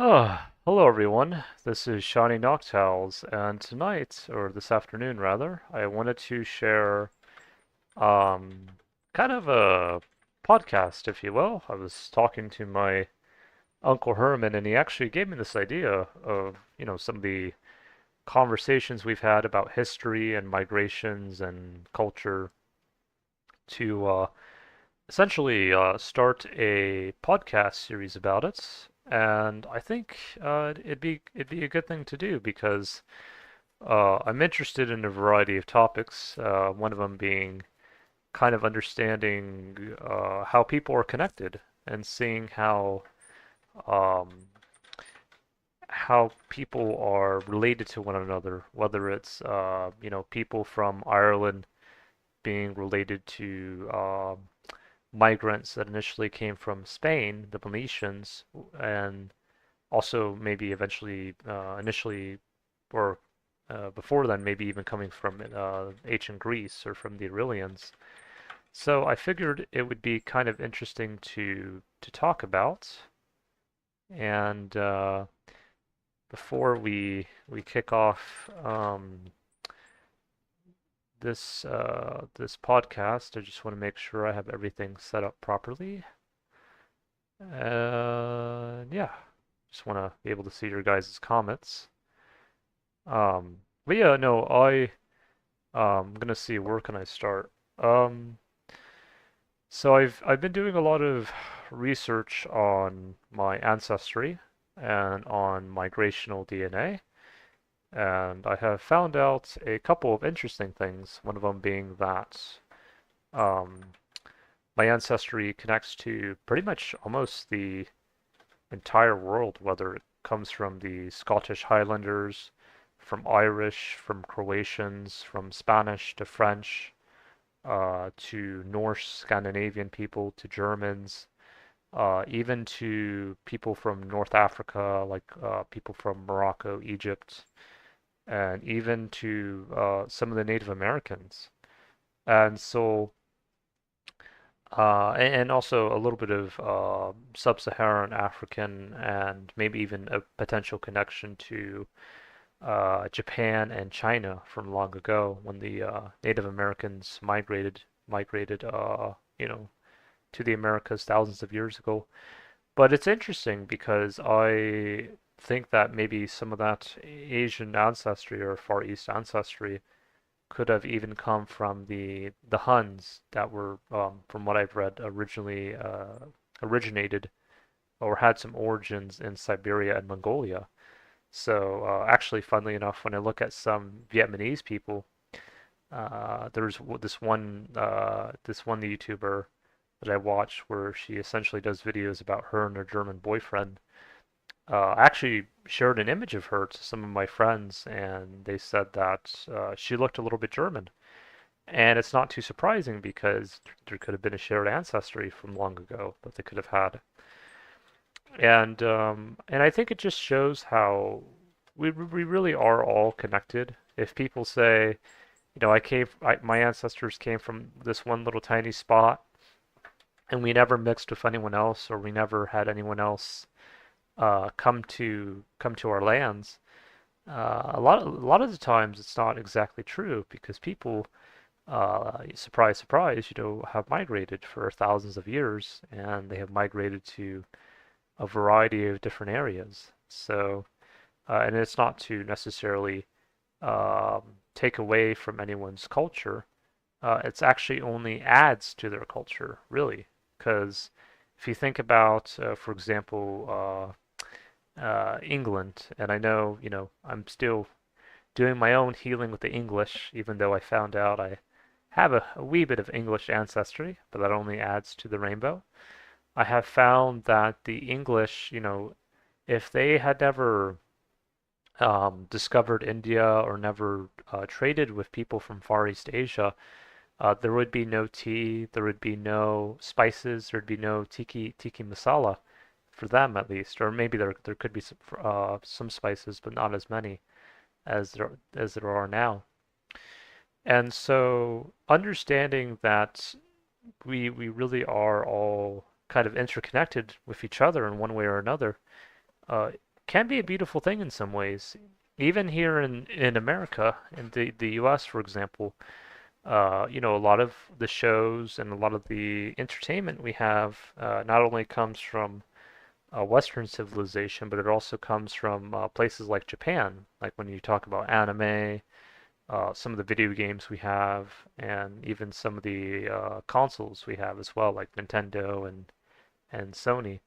Hello everyone. This is Shawnee Noctowls, and tonight, or this afternoon rather, I wanted to share um, kind of a podcast, if you will. I was talking to my Uncle Herman, and he actually gave me this idea of, some of the conversations we've had about history and migrations and culture to essentially start a podcast series about it. And I think it'd be a good thing to do because I'm interested in a variety of topics. One of them being kind of understanding how people are connected and seeing um, how people are related to one another, whether it's people from Ireland being related to migrants that initially came from Spain, the Venetians, and also maybe eventually, initially, or before then, maybe even coming from ancient Greece or from the Aurelians. So I figured it would be kind of interesting to talk about. And before we kick off this podcast, I just want to make sure I have everything set up properly. Yeah, just want to be able to see your guys' comments. But yeah, no, I'm gonna see where can I start. So I've been doing a lot of research on my ancestry and on migrational DNA, and I have found out a couple of interesting things. One of them being that um, my ancestry connects to pretty much almost the entire world, whether it comes from the Scottish Highlanders, from Irish, from Croatians, from Spanish to French, to Norse Scandinavian people, to Germans, even to people from North Africa, like people from Morocco, Egypt, and even to some of the Native Americans. And so and also a little bit of sub-Saharan African and maybe even a potential connection to Japan and China from long ago when the Native Americans migrated to the Americas thousands of years ago. But it's interesting because I think that maybe some of that Asian ancestry or Far East ancestry could have even come from the Huns that were, from what I've read, originally originated or had some origins in Siberia and Mongolia. So actually, funnily enough, when I look at some Vietnamese people, there's this one YouTuber that I watch where she essentially does videos about her and her German boyfriend. I actually shared an image of her to some of my friends, and they said that she looked a little bit German. And it's not too surprising because there could have been a shared ancestry from long ago that they could have had. And I think it just shows how we really are all connected. If people say, my ancestors came from this one little tiny spot, and we never mixed with anyone else, or we never had anyone else come to our lands. A lot of the times it's not exactly true because people, surprise, surprise, have migrated for thousands of years, and they have migrated to a variety of different areas. So, and it's not to necessarily take away from anyone's culture. It's actually only adds to their culture, really. Because if you think about, for example, England, and I know, I'm still doing my own healing with the English, even though I found out I have a wee bit of English ancestry, but that only adds to the rainbow. I have found that the English, if they had never discovered India or never traded with people from Far East Asia, there would be no tea, there would be no spices, there'd be no tiki masala for them at least, or maybe there could be some spices, but not as many as there are now. And so understanding that we really are all kind of interconnected with each other in one way or another, uh, can be a beautiful thing in some ways. Even here in America, in the U.S., for example, a lot of the shows and a lot of the entertainment we have not only comes from Western civilization, but it also comes from places like Japan. Like when you talk about anime, some of the video games we have, and even some of the consoles we have as well, like Nintendo and Sony.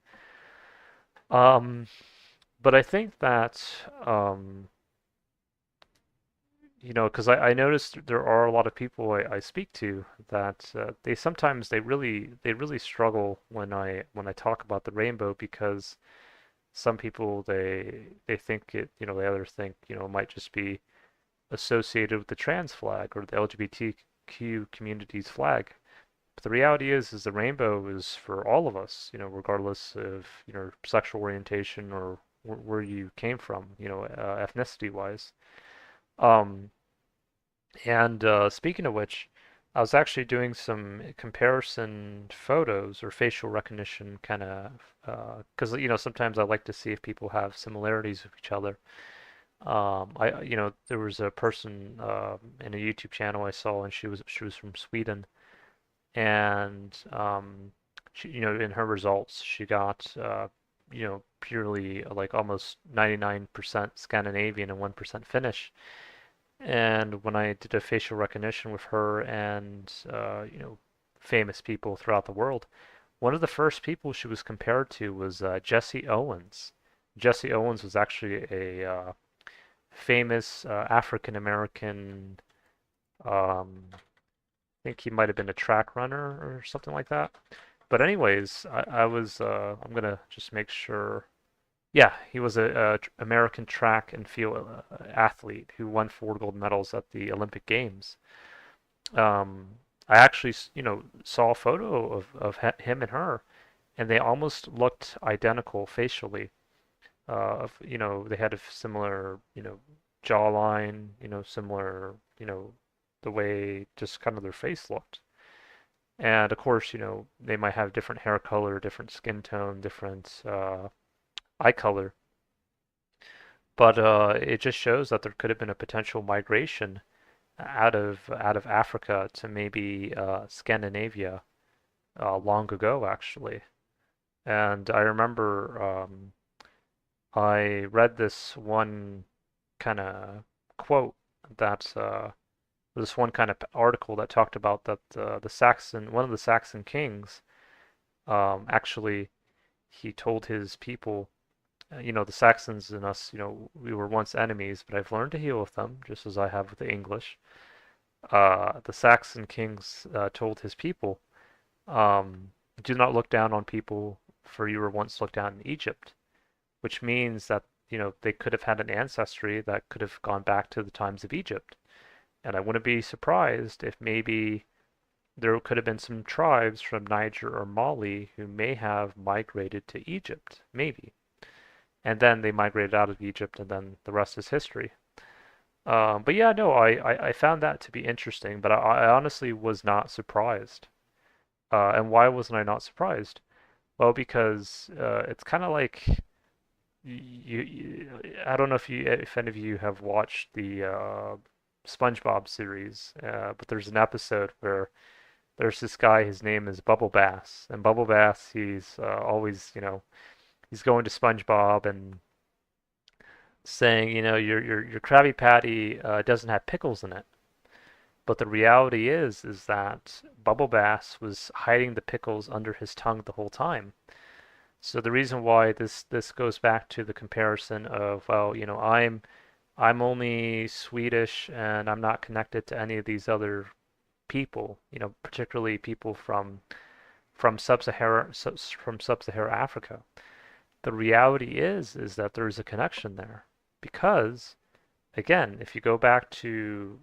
Um, but I think that because I noticed there are a lot of people I speak to that they sometimes they really struggle when I talk about the rainbow because some people they think they either think it might just be associated with the trans flag or the LGBTQ community's flag. But the reality is the rainbow is for all of us, regardless of sexual orientation or where you came from, ethnicity wise. Um, and speaking of which, I was actually doing some comparison photos or facial recognition kind of, because sometimes I like to see if people have similarities with each other. There was a person in a YouTube channel I saw, and she was from Sweden, and in her results, she got purely like almost 99% Scandinavian and 1% Finnish. And when I did a facial recognition with her and famous people throughout the world, one of the first people she was compared to was Jesse Owens. Jesse Owens was actually a famous African American. I think he might have been a track runner or something like that. But anyways, I was. I'm gonna just make sure. Yeah, he was a American track and field athlete who won 4 gold medals at the Olympic Games. I actually, saw a photo of him and her, and they almost looked identical facially. They had a similar, jawline, similar, the way just kind of their face looked. And of course, they might have different hair color, different skin tone, different eye color. But it just shows that there could have been a potential migration out of Africa to maybe Scandinavia long ago, actually. And I remember I read this one kind of quote that this one kind of article that talked about that one of the Saxon kings, actually, he told his people, the Saxons and us, we were once enemies, but I've learned to heal with them, just as I have with the English. The Saxon kings told his people, do not look down on people, for you were once looked down in Egypt, which means that, they could have had an ancestry that could have gone back to the times of Egypt. And I wouldn't be surprised if maybe there could have been some tribes from Niger or Mali who may have migrated to Egypt, maybe. And then they migrated out of Egypt, and then the rest is history. But yeah, no, I found that to be interesting, but I honestly was not surprised. And why wasn't I not surprised? Well, because it's kind of like I don't know if any of you have watched the SpongeBob series, but there's an episode where there's this guy, his name is Bubble Bass, and Bubble Bass, he's always, he's going to SpongeBob and saying, your Krabby Patty doesn't have pickles in it. But the reality is that Bubble Bass was hiding the pickles under his tongue the whole time. So the reason why this goes back to the comparison of, well, I'm only Swedish and I'm not connected to any of these other people, particularly people from sub-Saharan Africa. The reality is that there is a connection there because again, if you go back to,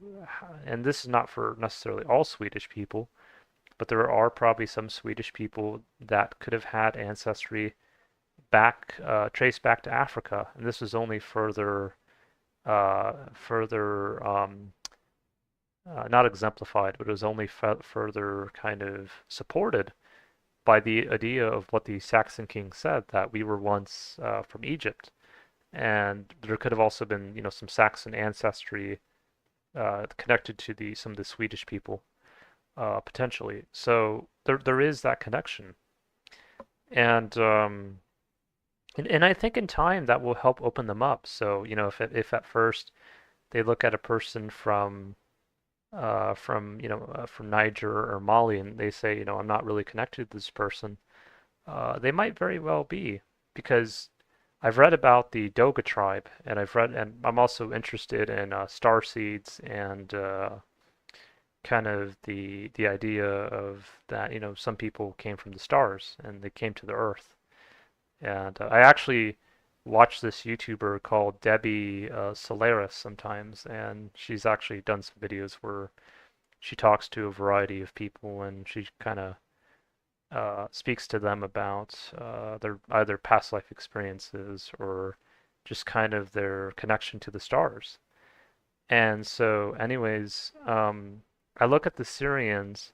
and this is not for necessarily all Swedish people, but there are probably some Swedish people that could have had ancestry traced back to Africa, and this is only further not exemplified, but it was only further kind of supported by the idea of what the Saxon king said, that we were once from Egypt. and there could have also been, some Saxon ancestry connected to the some of the Swedish people potentially. So there is that connection, and and I think in time that will help open them up. So if at first they look at a person from Niger or Mali and they say, I'm not really connected to this person, they might very well be, because I've read about the Doga tribe, and I'm also interested in star seeds and kind of the idea of that, some people came from the stars and they came to the earth. And I actually watch this YouTuber called Debbie Solaris sometimes, and she's actually done some videos where she talks to a variety of people and she kind of speaks to them about their either past life experiences or just kind of their connection to the stars. And so, anyways, I look at the Syrians,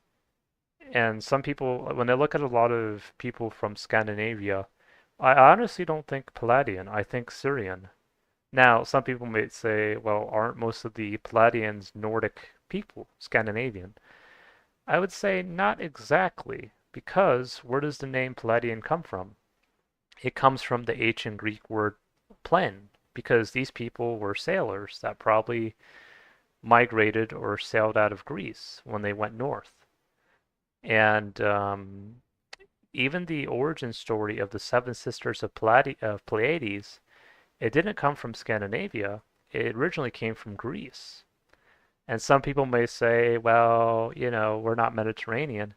and some people, when I look at a lot of people from Scandinavia, I honestly don't think Palladian, I think Syrian. Now, some people may say, well, aren't most of the Palladians Nordic people, Scandinavian? I would say not exactly, because where does the name Palladian come from? It comes from the ancient Greek word plen, because these people were sailors that probably migrated or sailed out of Greece when they went north. And even the origin story of the seven sisters of Pleiades, it didn't come from Scandinavia. It originally came from Greece. And some people may say, well, we're not Mediterranean,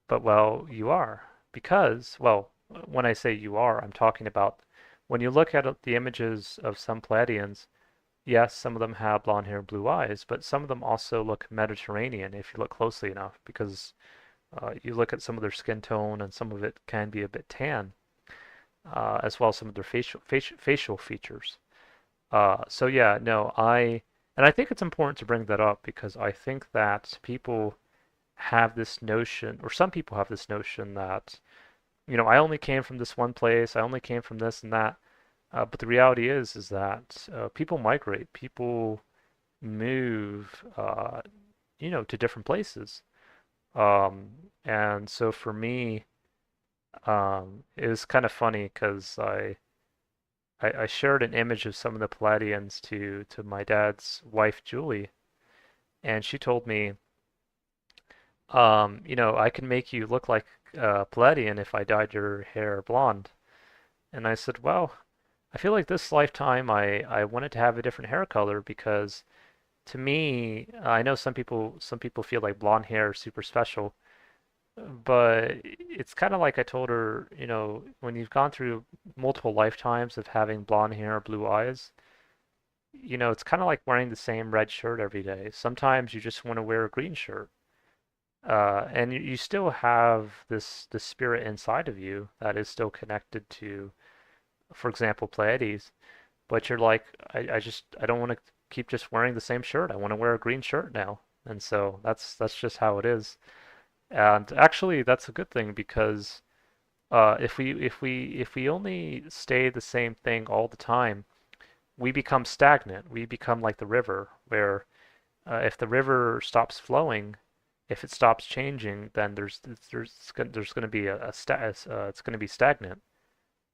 but well, you are. Because, well, when I say you are, I'm talking about when you look at the images of some Pleiadians, yes, some of them have blonde hair and blue eyes, but some of them also look Mediterranean if you look closely enough, because you look at some of their skin tone and some of it can be a bit tan, as well as some of their facial features. So yeah, no, and I think it's important to bring that up because I think that people have this notion, or some people have this notion that, I only came from this one place, I only came from this and that. But the reality is that people migrate, people move, to different places. And so for me, it was kind of funny because I shared an image of some of the Palladians to my dad's wife, Julie, and she told me, I can make you look like Palladian if I dyed your hair blonde. And I said, well, I feel like this lifetime I wanted to have a different hair color because to me, I know some people feel like blonde hair is super special, but it's kind of like I told her, when you've gone through multiple lifetimes of having blonde hair or blue eyes, it's kind of like wearing the same red shirt every day. Sometimes you just want to wear a green shirt. And you still have this spirit inside of you that is still connected to, for example, Pleiades. But you're like, I don't want to keep just wearing the same shirt. I want to wear a green shirt now. And so that's just how it is. And actually, that's a good thing because if we only stay the same thing all the time, we become stagnant. We become like the river, where if the river stops flowing, if it stops changing, then there's going to be it's going to be stagnant,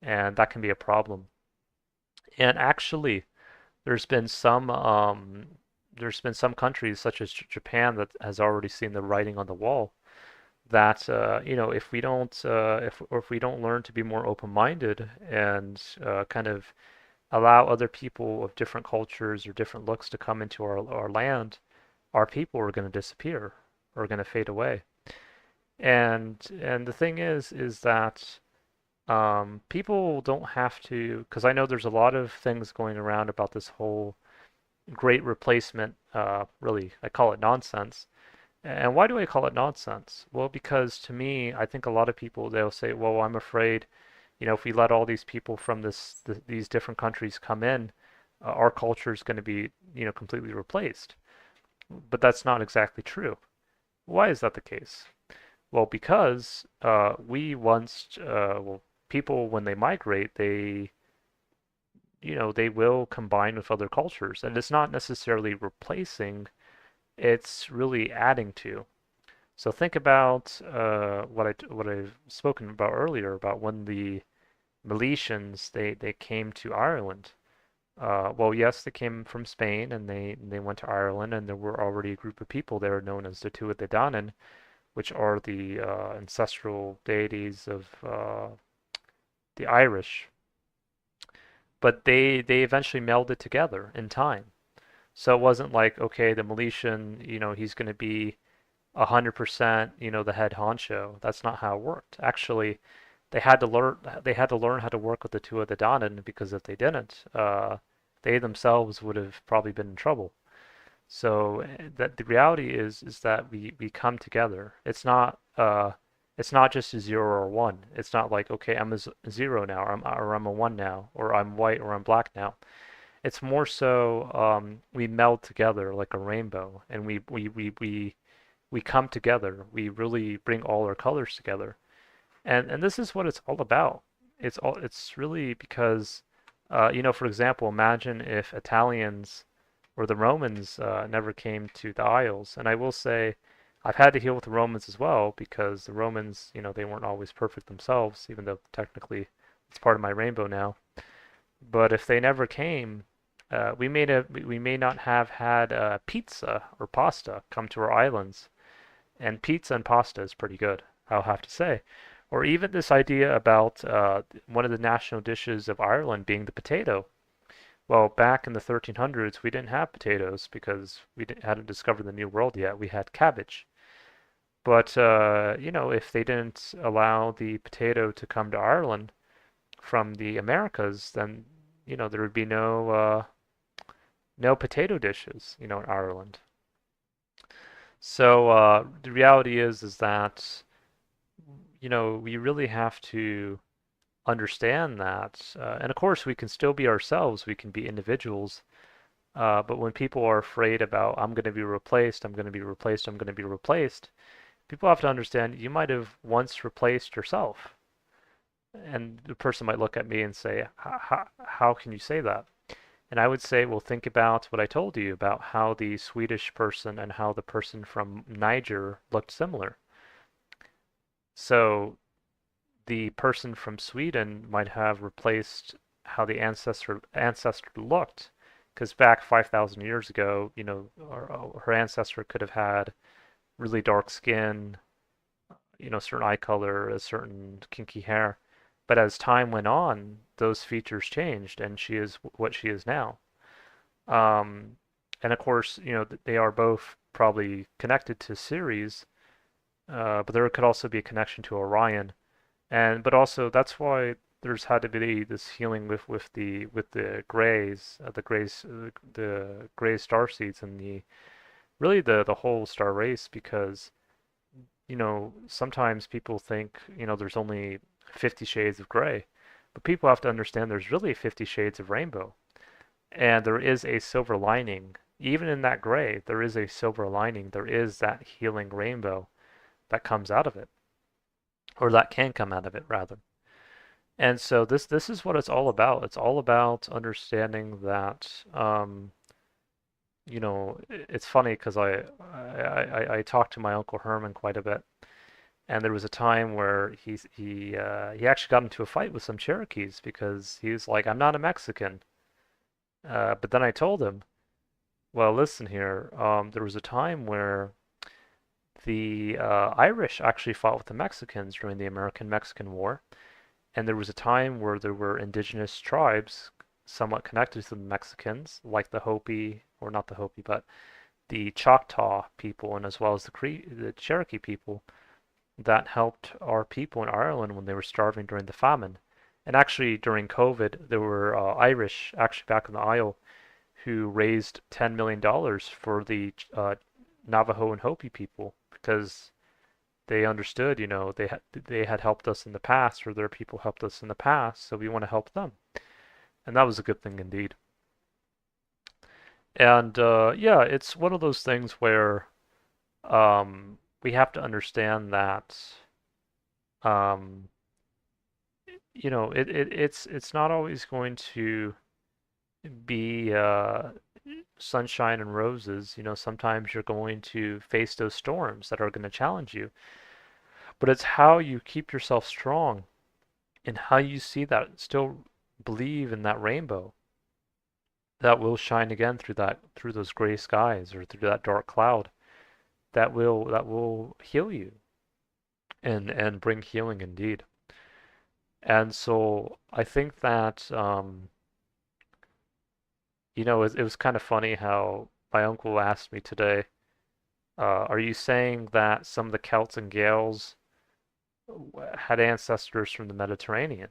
and that can be a problem. And actually, there's been some countries such as Japan that has already seen the writing on the wall that if we don't if we don't learn to be more open-minded and kind of allow other people of different cultures or different looks to come into our land, our people are going to disappear or going to fade away. And the thing is that people don't have to, because I know there's a lot of things going around about this whole great replacement. Really, I call it nonsense. And why do I call it nonsense? Well, because to me, I think a lot of people they'll say, "Well, I'm afraid, if we let all these people from these different countries come in, our culture is going to be, completely replaced." But that's not exactly true. Why is that the case? Well, because well, people when they migrate, they will combine with other cultures, and it's not necessarily replacing, it's really adding to. So think about what I've spoken about earlier about when the Milesians they came to Ireland. Well, yes, they came from Spain and they went to Ireland, and there were already a group of people there known as the Tuatha De Danann, which are the ancestral deities of the Irish. But they eventually melded together in time. So it wasn't like, okay, the Milesian, he's going to be 100%, the head honcho. That's not how it worked. Actually, they had to learn how to work with the Tuatha De Danann, because if they didn't, they themselves would have probably been in trouble. So that the reality is that we come together. It's not just a zero or one. It's not like, okay, I'm a zero now, or I'm a one now, or I'm white or I'm black now. It's more so we meld together like a rainbow, and we come together. We really bring all our colors together, and this is what it's all about. It's really because, for example, imagine if Italians or the Romans never came to the Isles. And I will say, I've had to deal with the Romans as well, because the Romans, they weren't always perfect themselves, even though technically it's part of my rainbow now. But if they never came, we may not have had pizza or pasta come to our islands. And pizza and pasta is pretty good, I'll have to say. Or even this idea about one of the national dishes of Ireland being the potato. Well, back in the 1300s, we didn't have potatoes because we hadn't discovered the New World yet. We had cabbage. But, if they didn't allow the potato to come to Ireland from the Americas, then, there would be no potato dishes, in Ireland. So the reality is that, we really have to understand that. And of course, we can still be ourselves. We can be individuals. But when people are afraid about, I'm going to be replaced, I'm going to be replaced, I'm going to be replaced, people have to understand you might have once replaced yourself. And the person might look at me and say, how can you say that? And I would say, well, think about what I told you about how the Swedish person and how the person from Niger looked similar. So the person from Sweden might have replaced how the ancestor looked, because back 5,000 years ago, her ancestor could have had really dark skin, certain eye color, a certain kinky hair. But as time went on, those features changed, and she is what she is now. Um, and of course, they are both probably connected to Ceres, but there could also be a connection to Orion. But also that's why there's had to be this healing with the grays, the gray star seeds, and the really the whole star race, because sometimes people think there's only 50 shades of gray, but people have to understand there's really 50 shades of rainbow, and there is a silver lining. Even in that gray, there is a silver lining. There is that healing rainbow that comes out of it, or that can come out of it rather. And so this is what it's all about. It's all about understanding that it's funny because I talked to my Uncle Herman quite a bit, and there was a time where he actually got into a fight with some Cherokees because he was like, "I'm not a Mexican." But then I told him, "Well, listen here. There was a time where the Irish actually fought with the Mexicans during the American-Mexican War, and there was a time where there were indigenous tribes somewhat connected to the Mexicans, like the Hopi, or not the Hopi, but the Choctaw people, and as well as the Cherokee people, that helped our people in Ireland when they were starving during the famine. And actually, during COVID, there were Irish actually back in the Isle who raised $10 million for the Navajo and Hopi people, because they understood, they had helped us in the past, or their people helped us in the past, so we want to help them. And that was a good thing indeed. And yeah, it's one of those things where we have to understand that um, it's not always going to be sunshine and roses. You know, sometimes you're going to face those storms that are going to challenge you. But it's how you keep yourself strong and how you see that, still believe in that rainbow that will shine again through those gray skies or through that dark cloud that will heal you and bring healing indeed. And so I think that it was kind of funny how my uncle asked me today, are you saying that some of the Celts and Gaels had ancestors from the Mediterranean?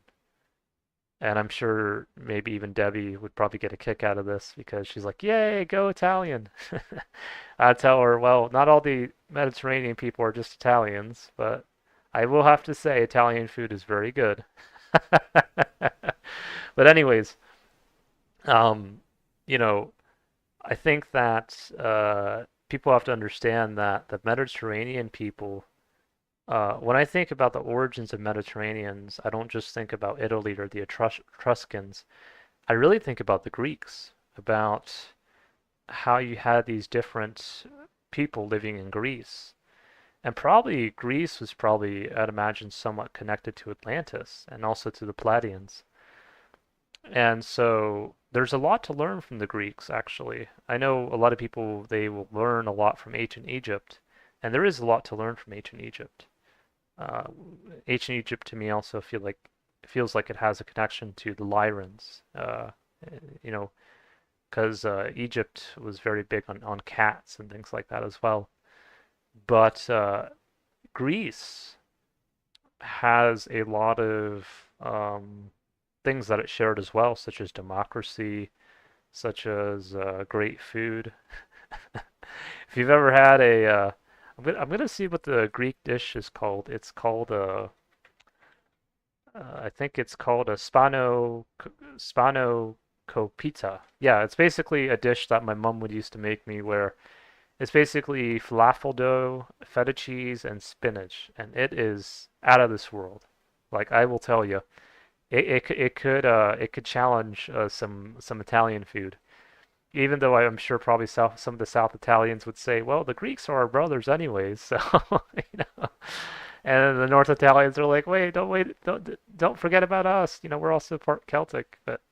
And I'm sure maybe even Debbie would probably get a kick out of this because she's like, "Yay, go Italian." I tell her, well, not all the Mediterranean people are just Italians, but I will have to say Italian food is very good. But anyways, um, you know, I think that people have to understand that the Mediterranean people, when I think about the origins of Mediterraneans, I don't just think about Italy or the Etruscans. I really think about the Greeks, about how you had these different people living in Greece. And probably Greece was probably, I'd imagine, somewhat connected to Atlantis and also to the Palladians. And so there's a lot to learn from the Greeks, actually. I know a lot of people, they will learn a lot from ancient Egypt, and there is a lot to learn from ancient Egypt. Uh, Ancient Egypt to me also feels like it has a connection to the Lyrans, you know, because Egypt was very big on cats and things like that as well. But Greece has a lot of things that it shared as well, such as democracy, such as great food. If you've ever had I'm gonna see what the Greek dish is called. It's called I think it's called a spano copita. Yeah, it's basically a dish that my mom would used to make me where it's basically falafel dough, feta cheese, and spinach, and it is out of this world. Like I will tell you, it could challenge some Italian food. Even though I'm sure probably some of the South Italians would say, well, the Greeks are our brothers anyways, so you know. And the North Italians are like, wait, don't forget about us. You know, we're also part Celtic, but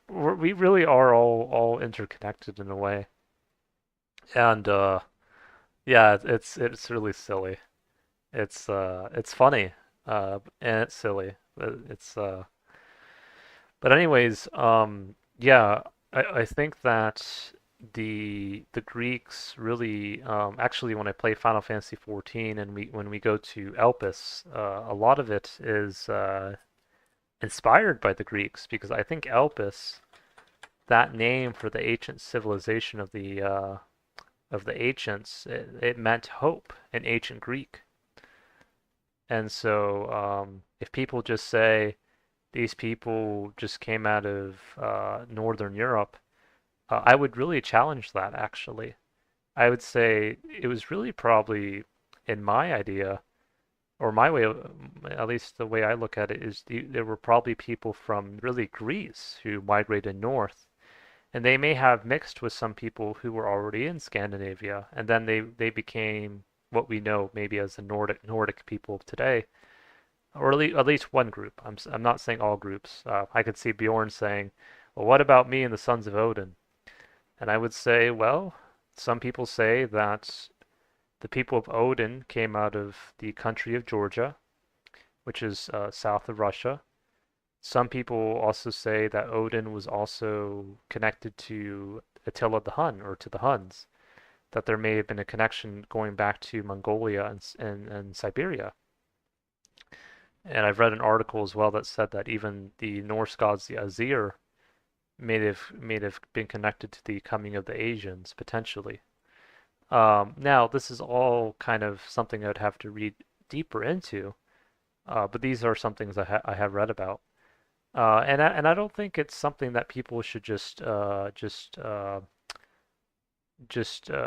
we really are all interconnected in a way. And yeah, it's really silly. It's funny, and it's silly. But anyways, yeah, I think that the Greeks really actually when I play Final Fantasy 14 and when we go to Elpis, a lot of it is inspired by the Greeks because I think Elpis, that name for the ancient civilization of the ancients, it meant hope in ancient Greek. And so if people just say these people just came out of Northern Europe, I would really challenge that actually. I would say it was really probably, in my idea, or my way, at least the way I look at it, is there were probably people from really Greece who migrated north, and they may have mixed with some people who were already in Scandinavia, and then they became what we know maybe as the Nordic people of today, or at least one group. I'm not saying all groups. I could see Bjorn saying, "Well, what about me and the sons of Odin?" And I would say, well, some people say that the people of Odin came out of the country of Georgia, which is south of Russia. Some people also say that Odin was also connected to Attila the Hun or to the Huns, that there may have been a connection going back to Mongolia and Siberia. And I've read an article as well that said that even the Norse gods, the Azir, may have been connected to the coming of the Asians potentially. Now, this is all kind of something I'd have to read deeper into, but these are some things I have read about. And I don't think it's something that people should just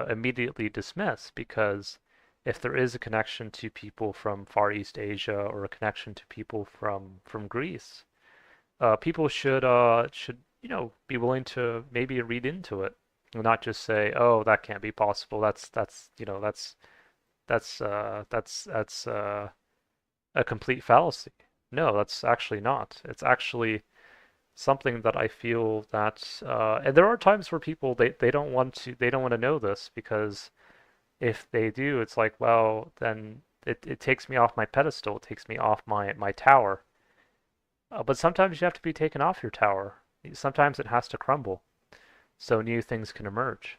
immediately dismiss because if there is a connection to people from Far East Asia or a connection to people from Greece, people should be willing to maybe read into it and not just say, "Oh, that can't be possible. That's a complete fallacy." No, that's actually not. It's actually something that I feel that, and there are times where people they don't want to know this because if they do, it's like, well, then it takes me off my pedestal. It takes me off my tower. But sometimes you have to be taken off your tower. Sometimes it has to crumble so new things can emerge.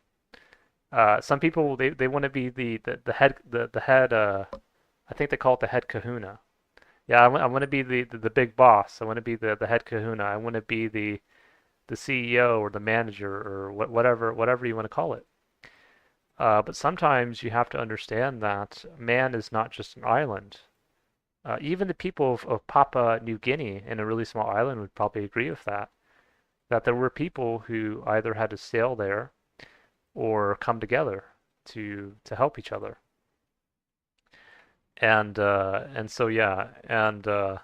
Some people they want to be the head I think they call it the head kahuna. Yeah, I want to be the big boss. I want to be the head kahuna. I want to be the CEO or the manager or whatever you want to call it. But sometimes you have to understand that man is not just an island. Even the people of Papua New Guinea in a really small island would probably agree with that. That there were people who either had to sail there or come together to help each other. And so yeah, and uh,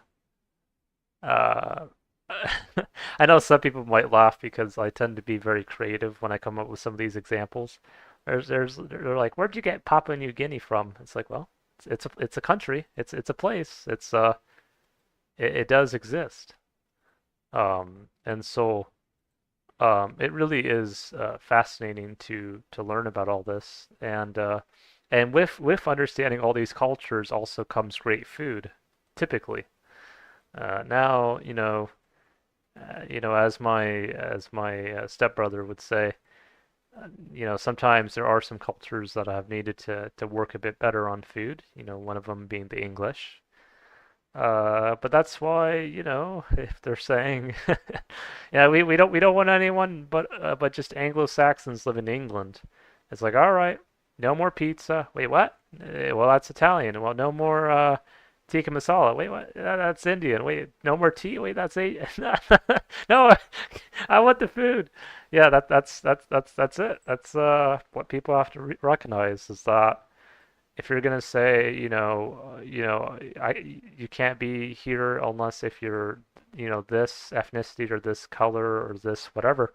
I know some people might laugh because I tend to be very creative when I come up with some of these examples. They're like, where'd you get Papua New Guinea from? It's like, well, it's a country, it's a place, it does exist. And so it really is fascinating to learn about all this, and with understanding all these cultures also comes great food, typically. Now, as my stepbrother would say, sometimes there are some cultures that have needed to work a bit better on food. One of them being the English. But that's why, if they're saying, yeah, we don't want anyone but just Anglo-Saxons live in England. It's like, all right, no more pizza. Wait, what? Well, that's Italian. Well, no more tikka masala. Wait, what? That's Indian. Wait, no more tea. Wait, that's Asian. No, I want the food. Yeah, that's it. That's what people have to re recognize is that if you're gonna say, you can't be here unless if you're, this ethnicity or this color or this whatever.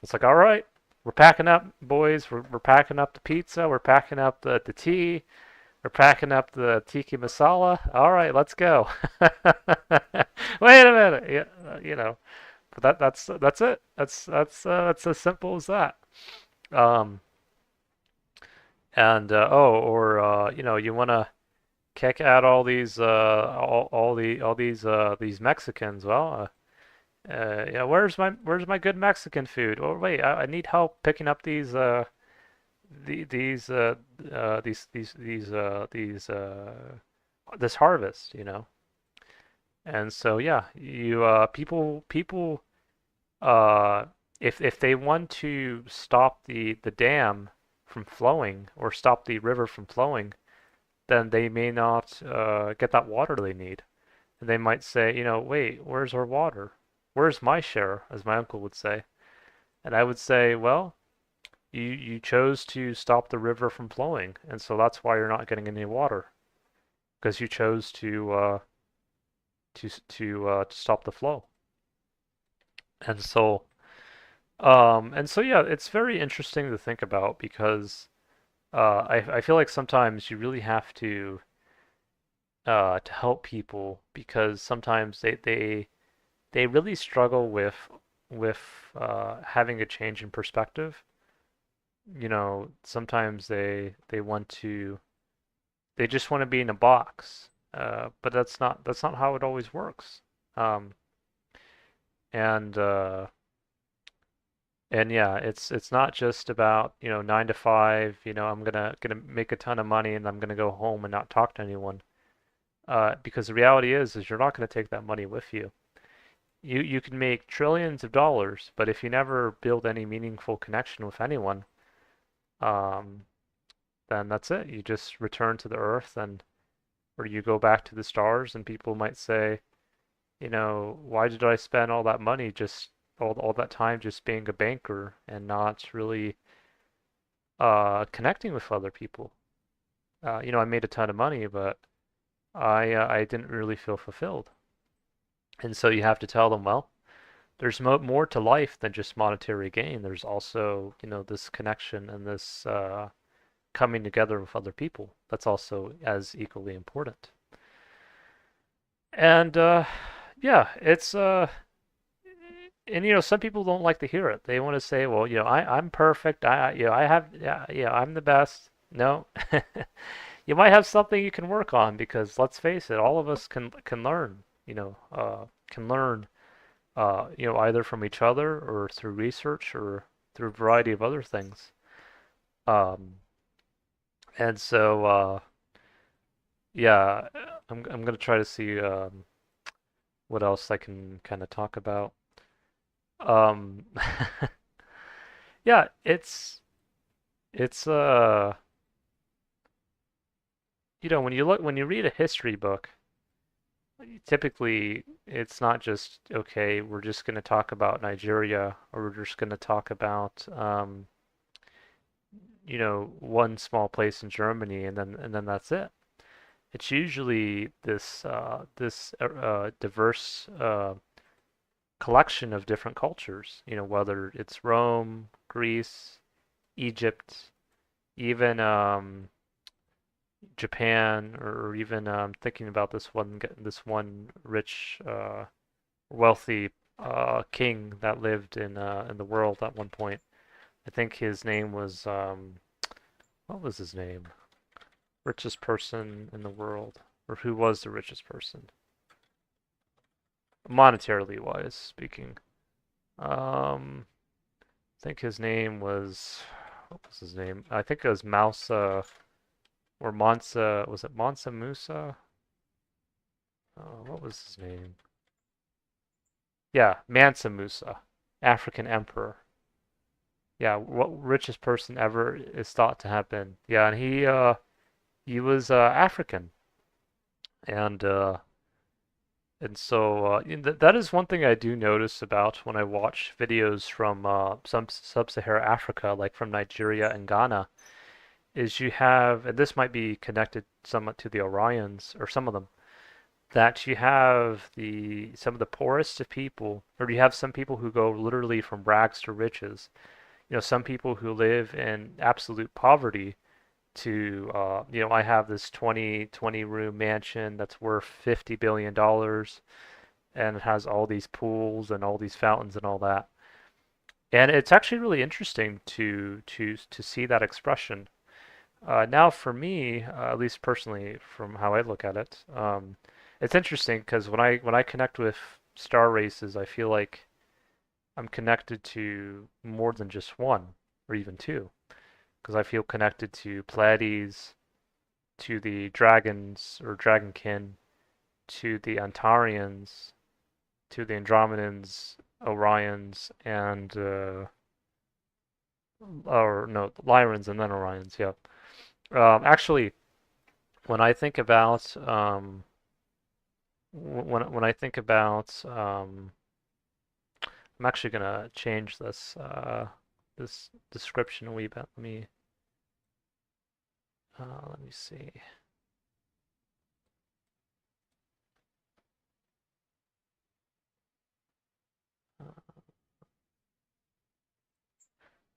It's like, all right, we're packing up, boys. We're packing up the pizza. We're packing up the tea. We're packing up the tiki masala. All right, let's go. Wait a minute. Yeah, but that's it. That's as simple as that. Um, or you want to kick out all these these Mexicans. Well, where's my good Mexican food? Oh wait, I need help picking up the, these this harvest, And so yeah, you people uh if they want to stop the dam from flowing or stop the river from flowing, then they may not get that water they need. And they might say, wait, where's our water? Where's my share, as my uncle would say. And I would say, well, you chose to stop the river from flowing, and so that's why you're not getting any water, because you chose to stop the flow. And so yeah, it's very interesting to think about because I feel like sometimes you really have to help people because sometimes they really struggle with having a change in perspective. Sometimes they just want to be in a box, but that's not how it always works. Um, and uh, and yeah, it's not just about 9 to 5. I'm gonna make a ton of money and I'm gonna go home and not talk to anyone. Because the reality is you're not gonna take that money with you. You can make trillions of dollars, but if you never build any meaningful connection with anyone, um, then that's it. You just return to the earth and or you go back to the stars and people might say, why did I spend all that money just all that time just being a banker and not really connecting with other people? I made a ton of money, but I didn't really feel fulfilled. And so you have to tell them, well, there's more to life than just monetary gain. There's also, this connection and this coming together with other people. That's also as equally important. And yeah, it's and some people don't like to hear it. They want to say, well, I'm perfect. I have, yeah, I'm the best. No, you might have something you can work on because let's face it, all of us can learn. Can learn. Either from each other or through research or through a variety of other things. Um, and so, yeah, I'm gonna try to see what else I can kind of talk about. Um, yeah, it's when you read a history book, typically it's not just okay, we're just gonna talk about Nigeria or we're just gonna talk about one small place in Germany and then that's it. It's usually this diverse collection of different cultures, whether it's Rome, Greece, Egypt, even Japan, or even thinking about this one rich, wealthy king that lived in the world at one point. I think his name was what was his name? Richest person in the world, or who was the richest person, monetarily wise speaking. I think his name was, what was his name? I think it was Mousa or Mansa. Was it Mansa Musa? What was his name? Yeah, Mansa Musa, African emperor. Yeah, what richest person ever is thought to have been. Yeah, and he was African, and so that is one thing I do notice about when I watch videos from some sub-Saharan Africa, like from Nigeria and Ghana, is you have, and this might be connected somewhat to the Orions or some of them, that you have the some of the poorest of people, or you have some people who go literally from rags to riches. Some people who live in absolute poverty to, I have this 20 room mansion that's worth $50 billion and it has all these pools and all these fountains and all that. And it's actually really interesting to see that expression. Now, for me, at least personally, from how I look at it, it's interesting because when I connect with star races, I feel like I'm connected to more than just one or even two, because I feel connected to Pleiades, to the dragons or dragonkin, to the Antarians, to the Andromedans, Orions, and or no, Lyrans and then Orions. Yeah. Actually, when I think about when I think about I'm actually gonna change this description a wee bit. Let me see. Uh,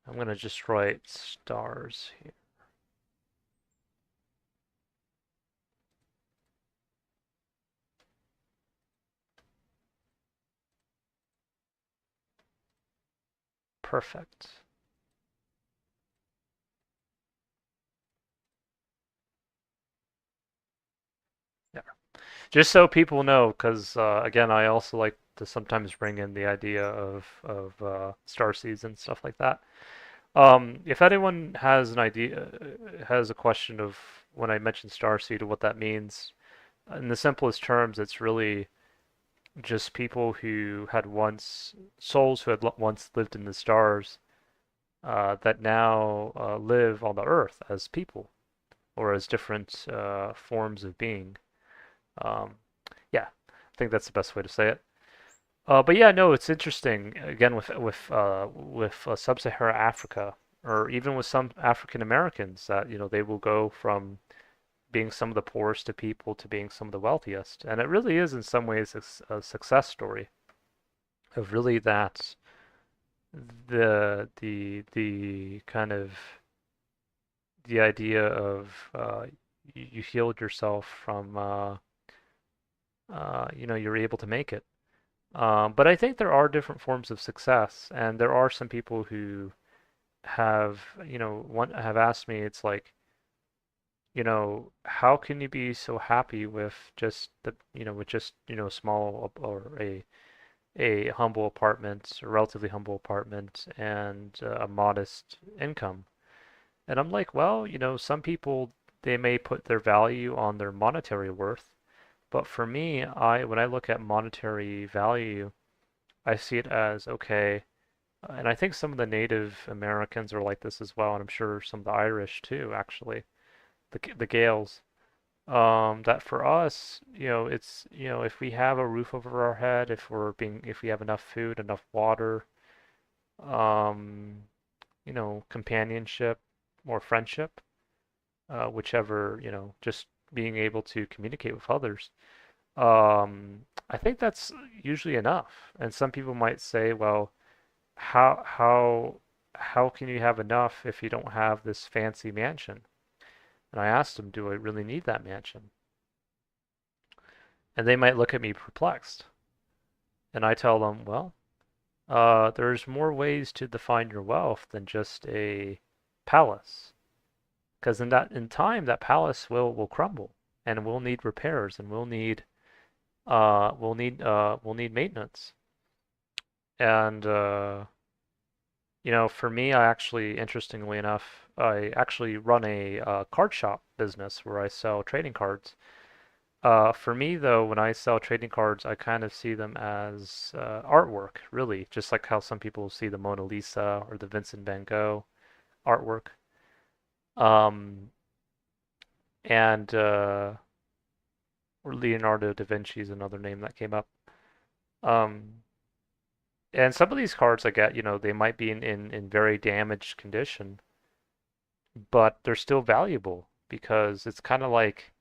I'm gonna just write stars here. Perfect. Yeah. Just so people know, because again, I also like to sometimes bring in the idea of star seeds and stuff like that. If anyone has an idea, has a question of when I mention star seed, what that means, in the simplest terms, it's really just people who had once souls who had once lived in the stars that now live on the earth as people or as different forms of being. Um, yeah, I think that's the best way to say it. But yeah, no, it's interesting again with sub-Saharan Africa, or even with some African Americans that they will go from being some of the poorest of people to being some of the wealthiest, and it really is in some ways a success story. of really that the kind of the idea of you healed yourself from you're able to make it. But I think there are different forms of success, and there are some people who have, have asked me, it's like, how can you be so happy with just with just, small or a humble apartment, a relatively humble apartment, and a modest income? And I'm like, well, some people, they may put their value on their monetary worth, but for me, when I look at monetary value, I see it as okay, and I think some of the Native Americans are like this as well, and I'm sure some of the Irish too, actually, the Gaels. That for us, it's, if we have a roof over our head, if we have enough food, enough water, um, companionship or friendship, whichever, just being able to communicate with others. I think that's usually enough. And some people might say, well, how how how can you have enough if you don't have this fancy mansion? And I asked them, do I really need that mansion? And they might look at me perplexed. And I tell them, well, there's more ways to define your wealth than just a palace. Because in time that palace will crumble and will need repairs and will need maintenance. And for me, I actually, interestingly enough, I actually run a card shop business where I sell trading cards. For me, though, when I sell trading cards, I kind of see them as artwork, really, just like how some people see the Mona Lisa or the Vincent van Gogh artwork. Um, and or Leonardo da Vinci is another name that came up. Um, and some of these cards I get, they might be in very damaged condition, but they're still valuable because it's kind of like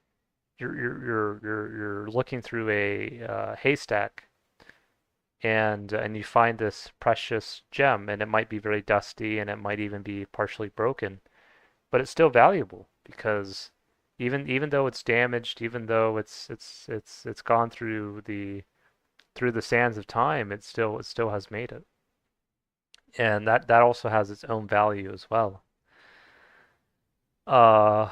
you're looking through a haystack and you find this precious gem, and it might be very dusty and it might even be partially broken, but it's still valuable because even though it's damaged, even though it's gone through the sands of time, it still has made it, and that also has its own value as well. Uh,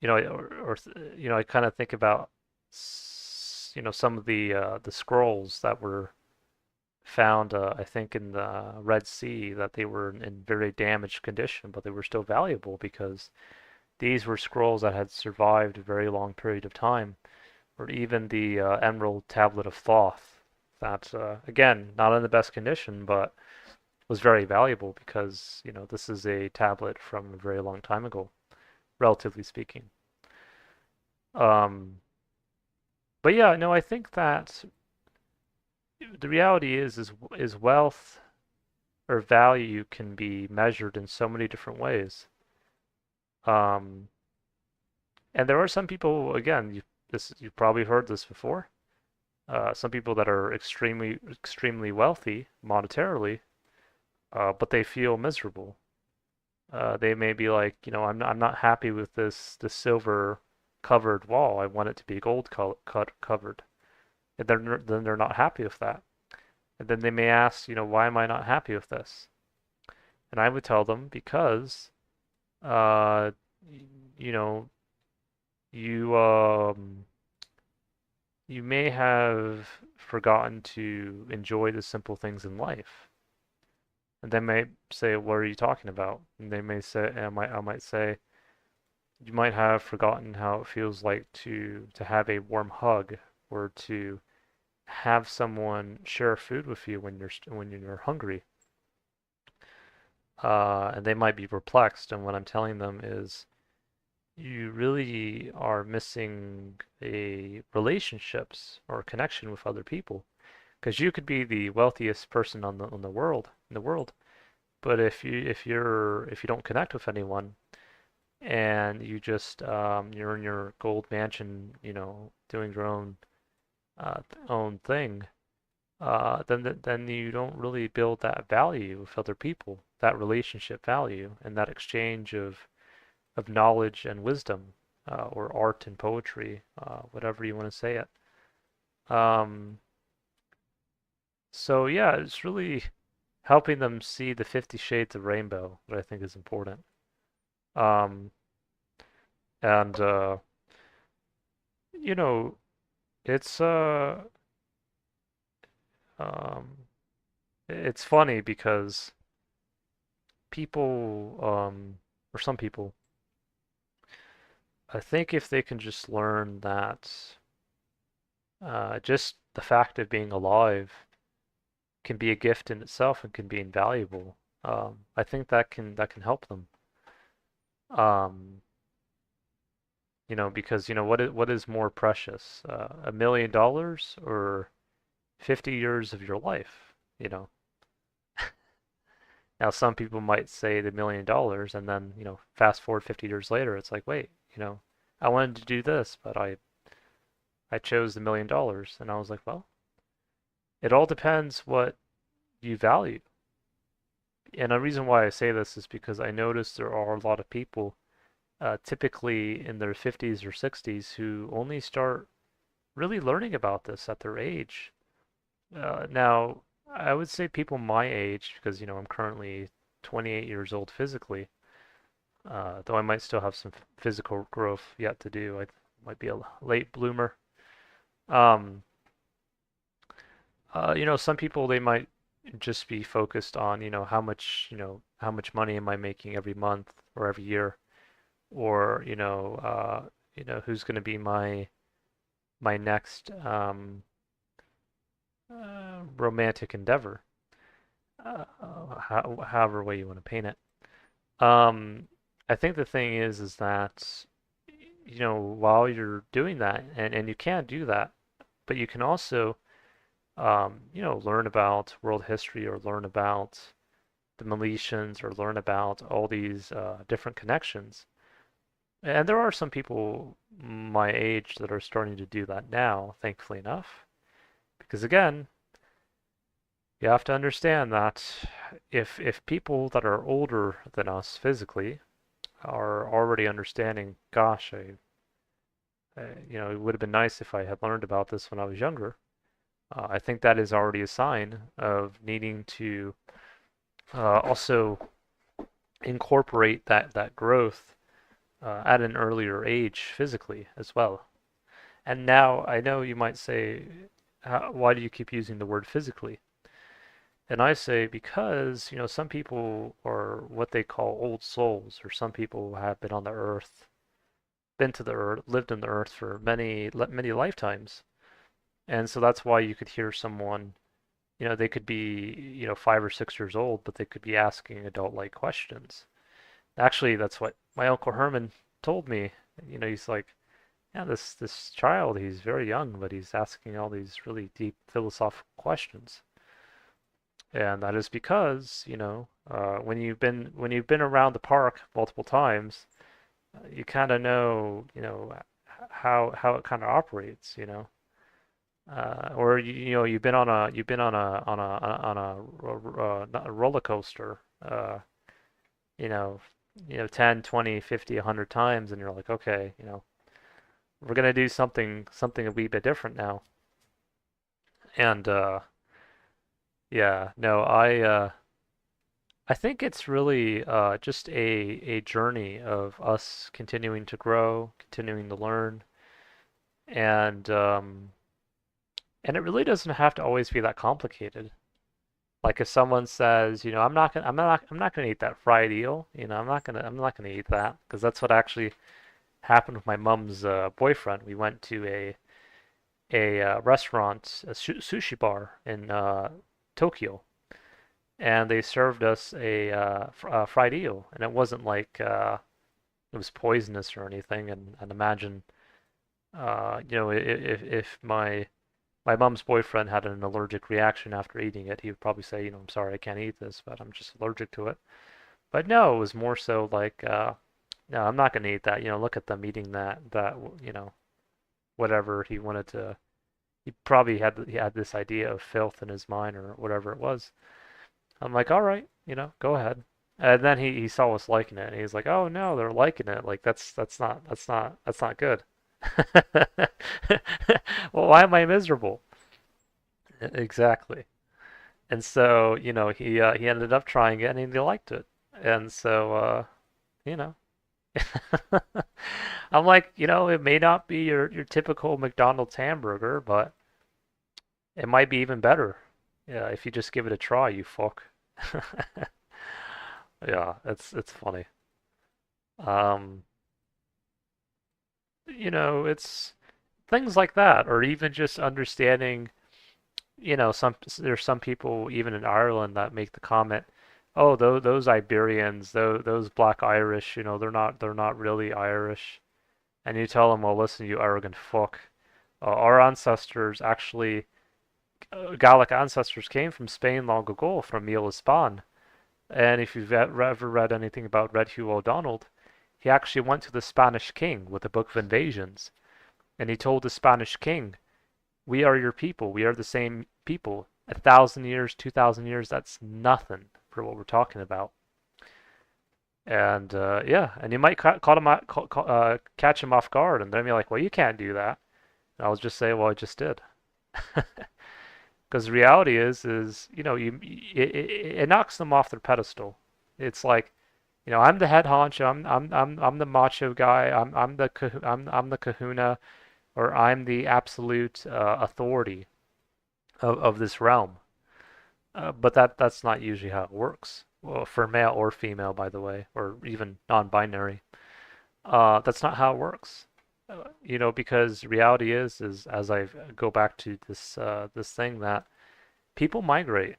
I kind of think about some of the scrolls that were found, I think in the Red Sea, that they were in very damaged condition, but they were still valuable because these were scrolls that had survived a very long period of time. Or even the Emerald Tablet of Thoth, that again, not in the best condition, but was very valuable because this is a tablet from a very long time ago, relatively speaking. Um, but yeah, no, I think that the reality is wealth or value can be measured in so many different ways. Um, and there are some people, again, you've probably heard this before. Some people that are extremely wealthy monetarily, but they feel miserable. They may be like, I'm not happy with this silver covered wall. I want it to be gold covered. And then they're not happy with that. And then they may ask, why am I not happy with this? And I would tell them because, uh, you know, you you may have forgotten to enjoy the simple things in life. And they may say, what are you talking about? And they may say, I might say, you might have forgotten how it feels like to have a warm hug or to have someone share food with you when you're hungry. And they might be perplexed, and what I'm telling them is you really are missing a relationships or connection with other people because you could be the wealthiest person on the world, but if you don't connect with anyone and you just you're in your gold mansion, doing your own thing, then you don't really build that value with other people, that relationship value, and that exchange of knowledge and wisdom, or art and poetry, whatever you want to say it. Um, so yeah, it's really helping them see the 50 shades of rainbow that I think is important. Um, and you know, it's um, it's funny because people, or some people, I think if they can just learn that just the fact of being alive can be a gift in itself and can be invaluable. I think that can help them. Um, because what is more precious, $1 million or 50 years of your life? You know. Now some people might say the $1 million, and then fast forward 50 years later, it's like, wait, I wanted to do this, but I chose the $1 million, and I was like, well, it all depends what you value. And the reason why I say this is because I notice there are a lot of people, typically in their 50s or 60s, who only start really learning about this at their age. Now, I would say people my age, because I'm currently 28 years old physically, though I might still have some physical growth yet to do. I might be a late bloomer. Um, some people, they might just be focused on, how much money am I making every month or every year, or who's going to be my next romantic endeavor, however way you want to paint it. Um, I think the thing is that while you're doing that, and you can do that, but you can also learn about world history, or learn about the Milesians, or learn about all these different connections. And there are some people my age that are starting to do that now, thankfully enough. Because again, you have to understand that if people that are older than us physically are already understanding, gosh, it would have been nice if I had learned about this when I was younger. I think that is already a sign of needing to also incorporate that growth at an earlier age physically as well. And now I know you might say, why do you keep using the word physically? And I say because, some people are what they call old souls, or some people have been on the earth, been to the earth, lived on the earth for many lifetimes. And so that's why you could hear someone, they could be, 5 or 6 years old, but they could be asking adult-like questions. Actually, that's what my Uncle Herman told me. He's like, yeah, this child, he's very young, but he's asking all these really deep philosophical questions. And that is because, when you've been around the park multiple times, you kind of know, how it kind of operates, or you've been on a not a roller coaster, you know, 10, 20, 50, 100 times, and you're like, okay, we're gonna do something a wee bit different now. And yeah, no, I think it's really just a journey of us continuing to grow, continuing to learn, and and it really doesn't have to always be that complicated. Like if someone says, I'm not gonna eat that fried eel, I'm not gonna eat that, because that's what actually happened with my mom's boyfriend. We went to a restaurant, a sushi bar in Tokyo, and they served us a fried eel, and it wasn't like it was poisonous or anything. And imagine, if my mom's boyfriend had an allergic reaction after eating it, he would probably say, I'm sorry, I can't eat this, but I'm just allergic to it. But no, it was more so like, no, I'm not going to eat that. Look at them eating that, whatever he wanted to he had this idea of filth in his mind or whatever it was. I'm like, all right, go ahead. And then he saw us liking it, and he's like, oh no, they're liking it. Like that's not good. Well, why am I miserable? Exactly. And so, he ended up trying it and he liked it. And so, you know, I'm like, it may not be your typical McDonald's hamburger, but it might be even better. Yeah, if you just give it a try, you fuck. Yeah, it's funny. Um, it's things like that, or even just understanding, there's some people even in Ireland that make the comment, oh, those Iberians, those Black Irish, they're not really Irish. And you tell them, well, listen, you arrogant fuck. Our ancestors actually, Gallic ancestors came from Spain long ago, from Mil Ispan. And if you've ever read anything about Red Hugh O'Donnell, he actually went to the Spanish king with a book of invasions, and he told the Spanish king, "We are your people. We are the same people. 1,000 years, 2,000 years, that's nothing for what we're talking about." And yeah, and you might catch him off guard, and then be like, "Well, you can't do that." And I'll just say, "Well, I just did." Because the reality is it knocks them off their pedestal. It's like, I'm the head honcho. I'm the macho guy. I'm the kahuna, or I'm the absolute authority of this realm. But that's not usually how it works. Well, for male or female, by the way, or even non-binary. That's not how it works. Because reality is as I go back to this thing, that people migrate,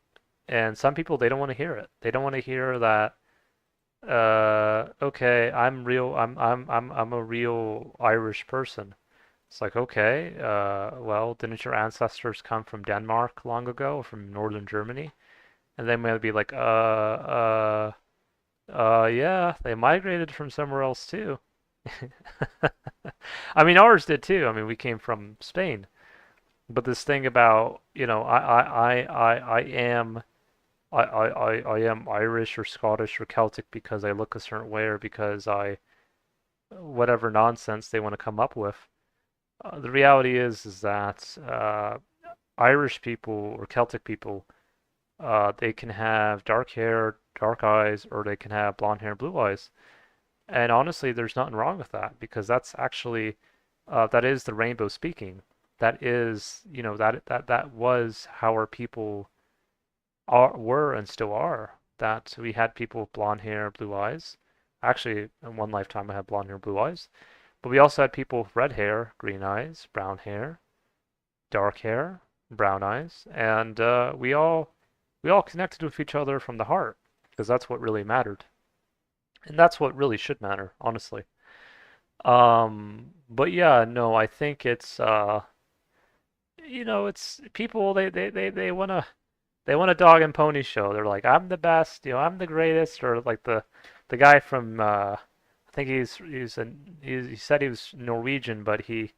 and some people, they don't want to hear it. They don't want to hear that. Okay, I'm real. I'm a real Irish person. It's like, okay, well, didn't your ancestors come from Denmark long ago, or from northern Germany? And they might be like, yeah, they migrated from somewhere else too. I mean, ours did too. I mean, we came from Spain. But this thing about, I am Irish or Scottish or Celtic because I look a certain way, or because whatever nonsense they want to come up with. The reality is that Irish people or Celtic people, they can have dark hair, dark eyes, or they can have blonde hair, blue eyes. And honestly, there's nothing wrong with that, because that's actually that is the rainbow speaking. That is, that was how our people were and still are. That we had people with blonde hair, blue eyes. Actually, in one lifetime, I had blonde hair, blue eyes. But we also had people with red hair, green eyes, brown hair, dark hair, brown eyes, and we all connected with each other from the heart, because that's what really mattered, and that's what really should matter, honestly. But yeah, no, I think it's people, they want a dog and pony show. They're like, I'm the best, I'm the greatest, or like the guy from I think he said he was Norwegian, but he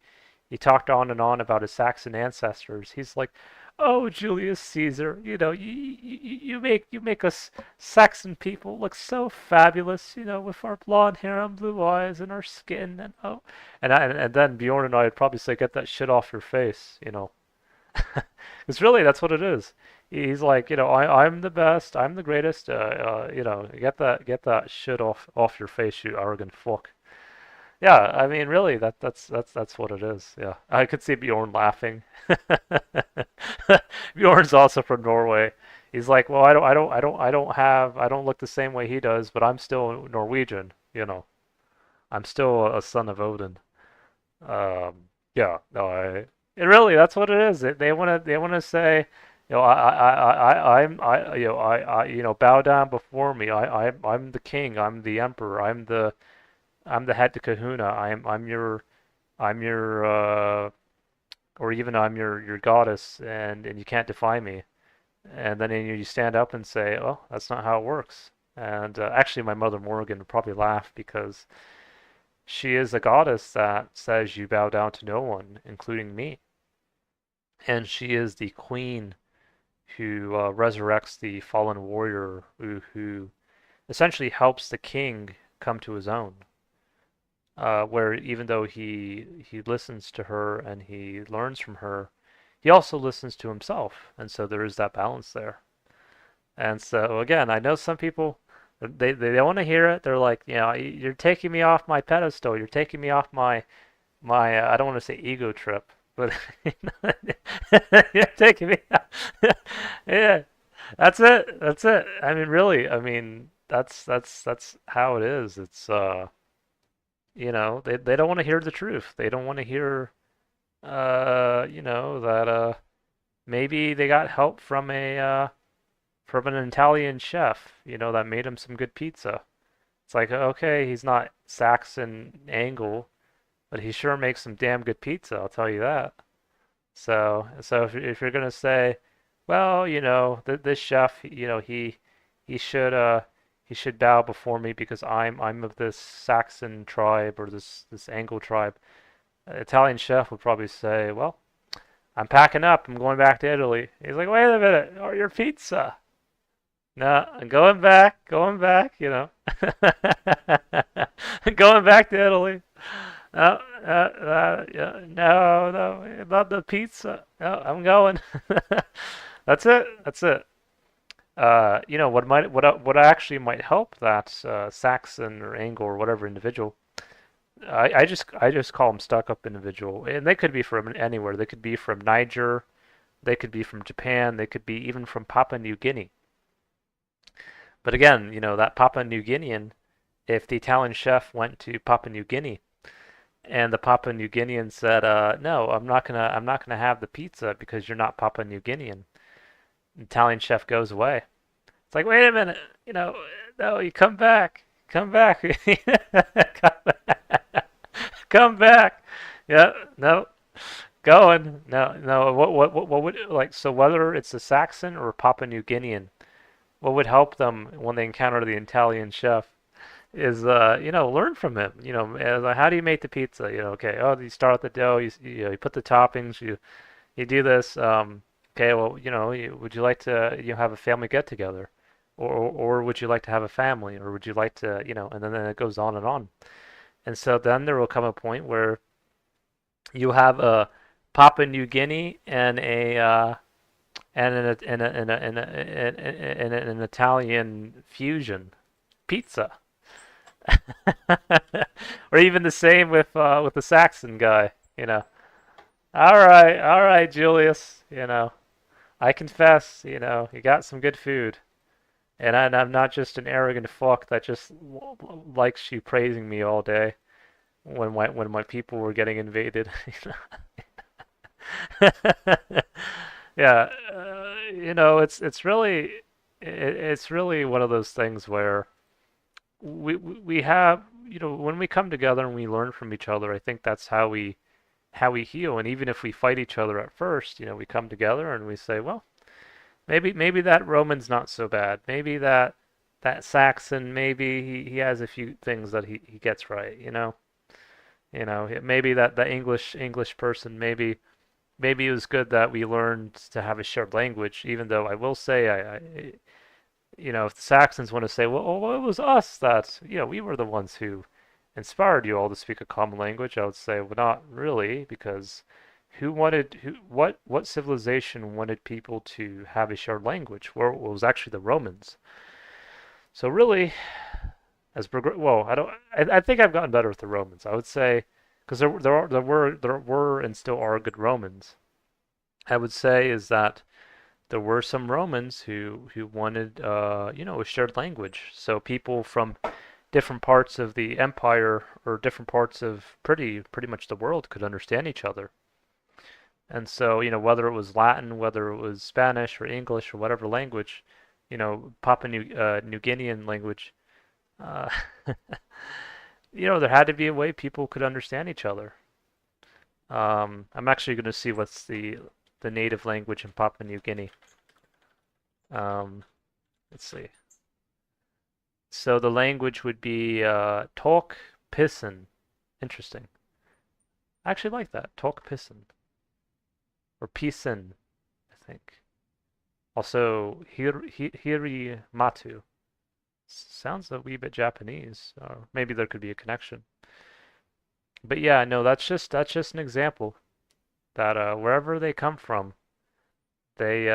talked on and on about his Saxon ancestors. He's like, "Oh, Julius Caesar, you make us Saxon people look so fabulous, with our blonde hair and blue eyes and our skin, and oh," and then Bjorn and I would probably say, "Get that shit off your face." Because really, that's what it is. He's like, I'm the best, I'm the greatest. Get that shit off your face, you arrogant fuck. Yeah, I mean, really, that's what it is. Yeah, I could see Bjorn laughing. Bjorn's also from Norway. He's like, well, I don't look the same way he does, but I'm still Norwegian. I'm still a son of Odin. Yeah, no, that's what it is. They want to say, bow down before me. I'm the king. I'm the emperor. I'm the head to Kahuna. I'm your or even I'm your goddess, and you can't defy me. And then you stand up and say, "Oh, that's not how it works." And actually, my mother Morgan would probably laugh, because she is a goddess that says you bow down to no one, including me. and she is the queen who resurrects the fallen warrior who essentially helps the king come to his own. Where even though he listens to her and he learns from her, he also listens to himself, and so there is that balance there. And so again, I know some people they don't want to hear it. They're like, you're taking me off my pedestal. You're taking me off my I don't want to say ego trip, but you're taking me. Yeah, that's it. That's it. I mean, really. I mean, that's how it is. It's they don't want to hear the truth. They don't want to hear that maybe they got help from an Italian chef, that made him some good pizza. It's like, okay, he's not Saxon Angle, but he sure makes some damn good pizza, I'll tell you that. So if you're gonna say, well, this chef, he should he should bow before me because I'm of this Saxon tribe or this Angle tribe. An Italian chef would probably say, well, I'm packing up. I'm going back to Italy. He's like, wait a minute, or your pizza. No, I'm going back, going back to Italy. No, yeah, no, not the pizza. No, I'm going. That's it. That's it. What actually might help that Saxon or Angle or whatever individual. I just call them stuck-up individual, and they could be from anywhere. They could be from Niger. They could be from Japan. They could be even from Papua New Guinea. But again, that Papua New Guinean, if the Italian chef went to Papua New Guinea and the Papua New Guinean said, "No, I'm not gonna have the pizza because you're not Papua New Guinean," the Italian chef goes away. It's like, wait a minute, no, you come back, come back, come back. Yeah, no, going, no, no. What would like so whether it's a Saxon or a Papua New Guinean, what would help them when they encounter the Italian chef is learn from him. How do you make the pizza? Okay, oh, you start with the dough, you put the toppings, you do this. Okay, well, would you like to have a family get together, or would you like to have a family, or would you like to and then it goes on and on. And so then there will come a point where you have a Papua New Guinea and a an Italian fusion pizza. Or even the same with the Saxon guy, All right, Julius, I confess, you got some good food. And I'm not just an arrogant fuck that just likes you praising me all day when my people were getting invaded. Yeah, it's really one of those things where we have, when we come together and we learn from each other, I think that's how we heal. And even if we fight each other at first, we come together and we say, well, maybe that Roman's not so bad. Maybe that Saxon, maybe he has a few things that he gets right, maybe that the English person, maybe it was good that we learned to have a shared language, even though I will say if the Saxons want to say, well, it was us that, we were the ones who inspired you all to speak a common language, I would say, well, not really, because what civilization wanted people to have a shared language? Well, it was actually the Romans. So really, well, I think I've gotten better with the Romans. I would say, because there were and still are good Romans. I would say is that there were some Romans who wanted a shared language. So people from different parts of the empire or different parts of pretty much the world could understand each other. And so, whether it was Latin, whether it was Spanish or English or whatever language, Papua New Guinean language, uh, there had to be a way people could understand each other. I'm actually going to see what's the native language in Papua New Guinea. Um, let's see. So the language would be Tok Pisin. Interesting. I actually like that. Tok Pisin. or Pisen, I think. Also, Hirimatu. Sounds a wee bit Japanese, or maybe there could be a connection. But yeah, no, that's just an example that wherever they come from, they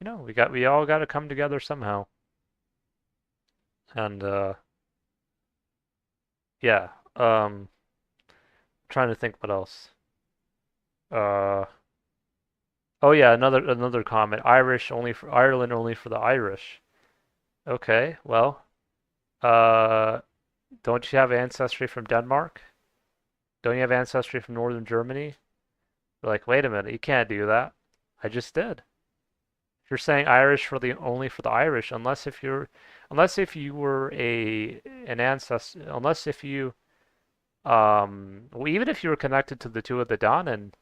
we all got to come together somehow. And yeah, trying to think what else. Uh, oh yeah, another comment. Irish only for Ireland, only for the Irish. Okay, well, uh, don't you have ancestry from Denmark? Don't you have ancestry from Northern Germany? They're like, wait a minute, you can't do that. I just did. If you're saying Irish for the only for the Irish, unless if you were a an ancestor, unless if you well, even if you were connected to the Tuatha De Danann,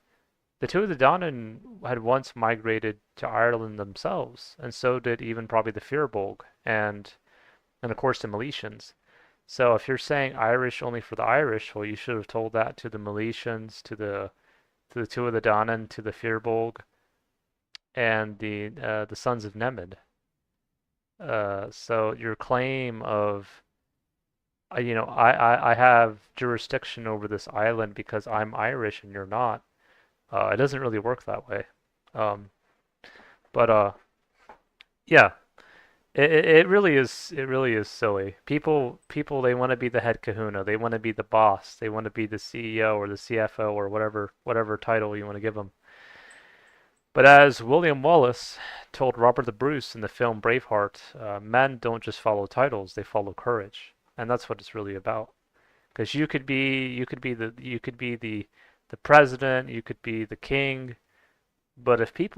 the Tuatha De Danann had once migrated to Ireland themselves, and so did even probably the Firbolg and of course the Milesians. So if you're saying Irish only for the Irish, well, you should have told that to the Milesians, to the Tuatha De Danann, to the Firbolg, and the sons of Nemid. So your claim of I have jurisdiction over this island because I'm Irish and you're not. It doesn't really work that way. Um, but yeah, it really is silly. People they want to be the head kahuna. They want to be the boss. They want to be the CEO or the CFO or whatever title you want to give them. But as William Wallace told Robert the Bruce in the film Braveheart, men don't just follow titles, they follow courage. And that's what it's really about. Because you could be the president, you could be the king, but if they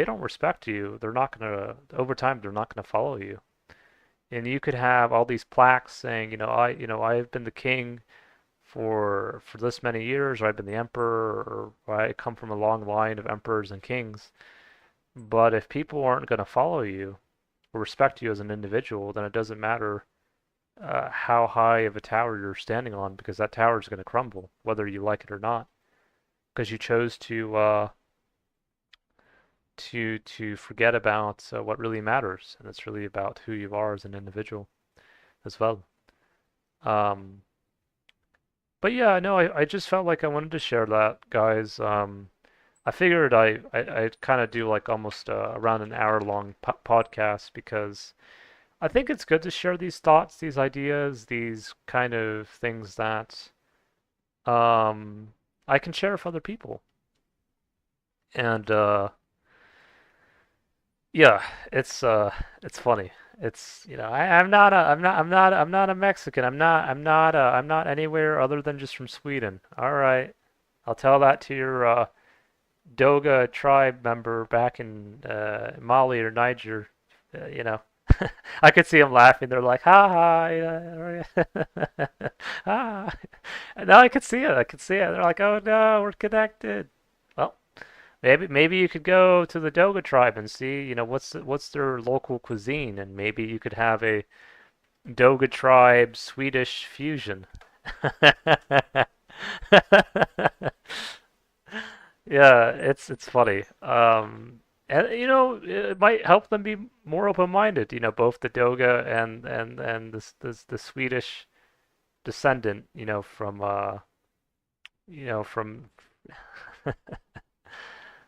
don't respect you, they're not gonna, over time, they're not gonna follow you. And you could have all these plaques saying, I've been the king for this many years, or I've been the emperor, or I come from a long line of emperors and kings. But if people aren't going to follow you or respect you as an individual, then it doesn't matter how high of a tower you're standing on, because that tower is going to crumble, whether you like it or not, because you chose to forget about what really matters, and it's really about who you are as an individual as well. Um, but yeah, no, I just felt like I wanted to share that, guys. I figured I'd kind of do like almost around an hour long podcast because I think it's good to share these thoughts, these ideas, these kind of things that um, I can share with other people. And yeah, it's funny. It's I'm not a Mexican. I'm not anywhere other than just from Sweden. All right, I'll tell that to your Doga tribe member back in Mali or Niger. You know, I could see them laughing. They're like, ha ha, ah. No, I could see it. I could see it. They're like, oh no, we're connected. Well, maybe you could go to the Doga tribe and see, what's their local cuisine, and maybe you could have a Doga tribe Swedish fusion. Yeah, it's funny. And it might help them be more open-minded. Both the Doga and the Swedish descendant. From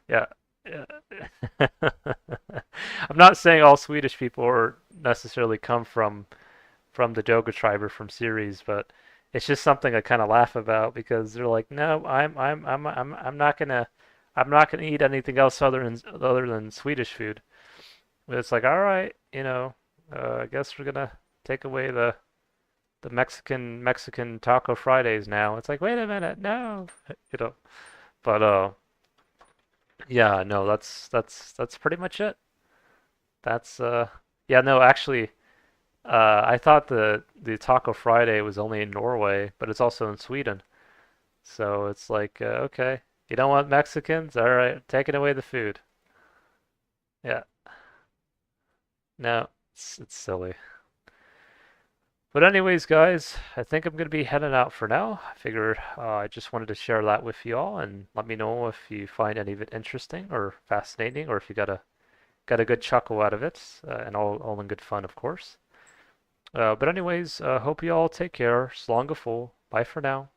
yeah. Yeah. I'm not saying all Swedish people are necessarily come from the Doga tribe or from Ceres, but it's just something I kind of laugh about because they're like, no, I'm not gonna eat anything else other than Swedish food. But it's like, all right, I guess we're gonna take away the Mexican Taco Fridays now. It's like, wait a minute, no, you know. But yeah, no, that's pretty much it. That's yeah, no, actually. I thought the Taco Friday was only in Norway, but it's also in Sweden. So it's like, okay, you don't want Mexicans? All right, taking away the food. Yeah, no, it's silly. But anyways, guys, I think I'm gonna be heading out for now. I figured I just wanted to share that with you all, and let me know if you find any of it interesting or fascinating, or if you got a good chuckle out of it, and all in good fun, of course. But anyways, hope you all take care. Slán go full. Bye for now.